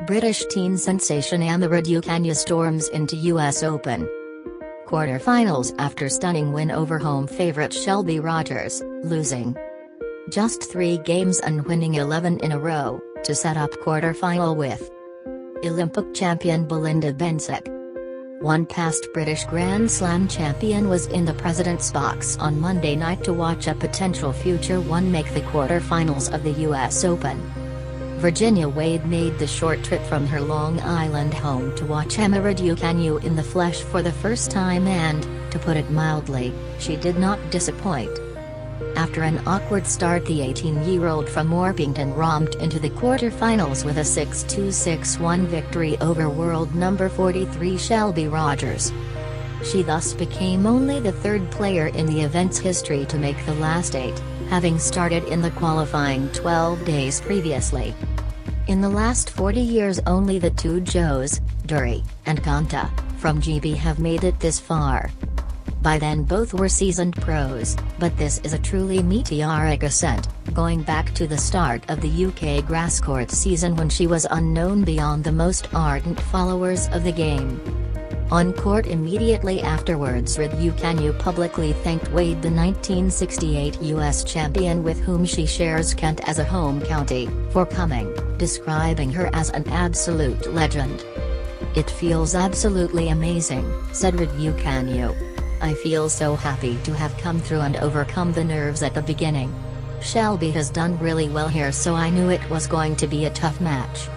British teen sensation Emma Raducanu storms into US Open quarterfinals after stunning win over home favourite Shelby Rogers, losing just 3 games and winning 11 in a row, to set up quarterfinal with Olympic champion Belinda Bencic. One past British Grand Slam champion was in the president's box on Monday night to watch a potential future one make the quarterfinals of the US Open. Virginia Wade made the short trip from her Long Island home to watch Emma Raducanu in the flesh for the first time and, to put it mildly, she did not disappoint. After an awkward start, the 18-year-old from Orpington romped into the quarterfinals with a 6-2-6-1 victory over world number 43 Shelby Rogers. She thus became only the 3rd player in the event's history to make the last 8, having started in the qualifying 12 days previously. In the last 40 years only the 2 Joes, Dury and Konta, from GB have made it this far. By then both were seasoned pros, but this is a truly meteoric ascent, going back to the start of the UK grasscourt season when she was unknown beyond the most ardent followers of the game. On court immediately afterwards, Raducanu publicly thanked Wade, the 1968 US champion with whom she shares Kent as a home county, for coming, describing her as an absolute legend. "It feels absolutely amazing," said Raducanu. "I feel so happy to have come through and overcome the nerves at the beginning. Shelby has done really well here, so I knew it was going to be a tough match."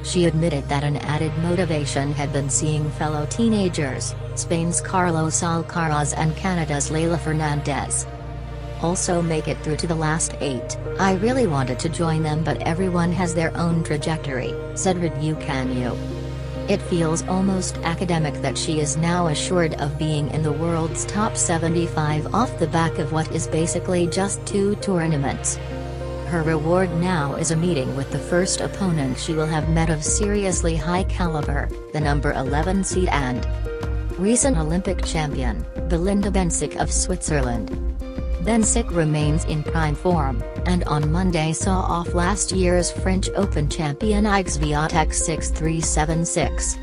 She admitted that an added motivation had been seeing fellow teenagers, Spain's Carlos Alcaraz and Canada's Leylah Fernandez, also make it through to the last 8. "I really wanted to join them, but everyone has their own trajectory," said Raducanu. It feels almost academic that she is now assured of being in the world's top 75 off the back of what is basically just 2 tournaments. Her reward now is a meeting with the first opponent she will have met of seriously high caliber, the number 11 seed and recent Olympic champion, Belinda Bencic of Switzerland. Bencic remains in prime form, and on Monday saw off last year's French Open champion Iga Swiatek 6-3-7-6.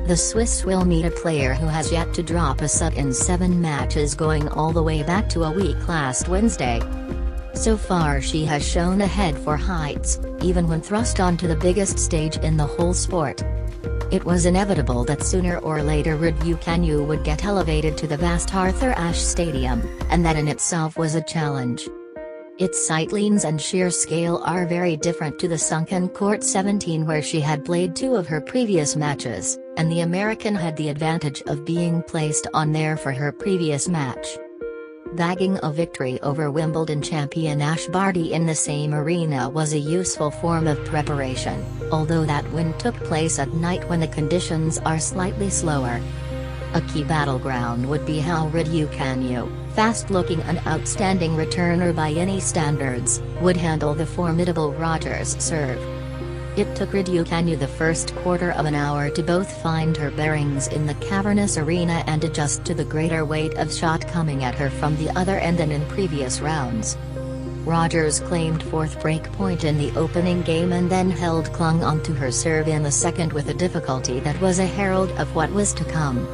The Swiss will meet a player who has yet to drop a set in 7 matches, going all the way back to a week last Wednesday. So far she has shown a head for heights, even when thrust onto the biggest stage in the whole sport. It was inevitable that sooner or later Raducanu would get elevated to the vast Arthur Ashe Stadium, and that in itself was a challenge. Its sightlines and sheer scale are very different to the sunken court 17 where she had played 2 of her previous matches, and the American had the advantage of being placed on there for her previous match. Bagging a victory over Wimbledon champion Ash Barty in the same arena was a useful form of preparation, although that win took place at night when the conditions are slightly slower. A key battleground would be how Raducanu, fast-looking and outstanding returner by any standards, would handle the formidable Rogers serve. It took Raducanu the first quarter of an hour to both find her bearings in the cavernous arena and adjust to the greater weight of shot coming at her from the other end than in previous rounds. Rogers claimed 4th break point in the opening game and then clung onto her serve in the second with a difficulty that was a herald of what was to come.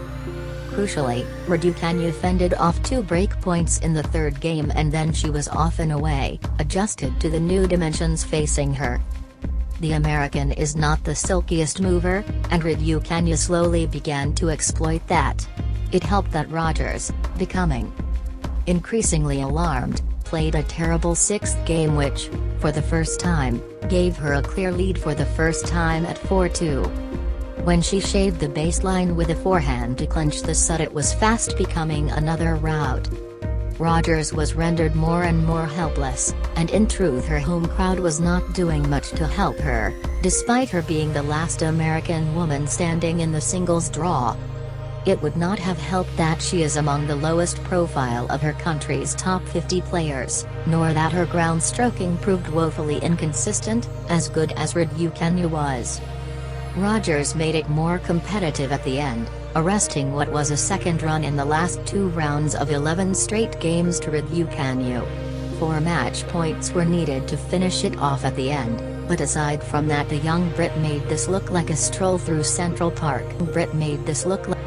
Crucially, Raducanu fended off 2 break points in the 3rd game, and then she was off and away, adjusted to the new dimensions facing her. The American is not the silkiest mover, and Raducanu slowly began to exploit that. It helped that Rogers, becoming increasingly alarmed, played a terrible 6th game which, for the first time, gave her a clear lead for the first time at 4-2. When she shaved the baseline with a forehand to clinch the set, it was fast becoming another rout. Rogers was rendered more and more helpless, and in truth her home crowd was not doing much to help her, despite her being the last American woman standing in the singles draw. It would not have helped that she is among the lowest profile of her country's top 50 players, nor that her ground stroking proved woefully inconsistent, as good as Raducanu was. Rogers made it more competitive at the end, arresting what was a second run in the last 2 rounds of 11 straight games to Raducanu. 4 match points were needed to finish it off at the end. But aside from that, the young Brit made this look like a stroll through Central Park. Brit made this look like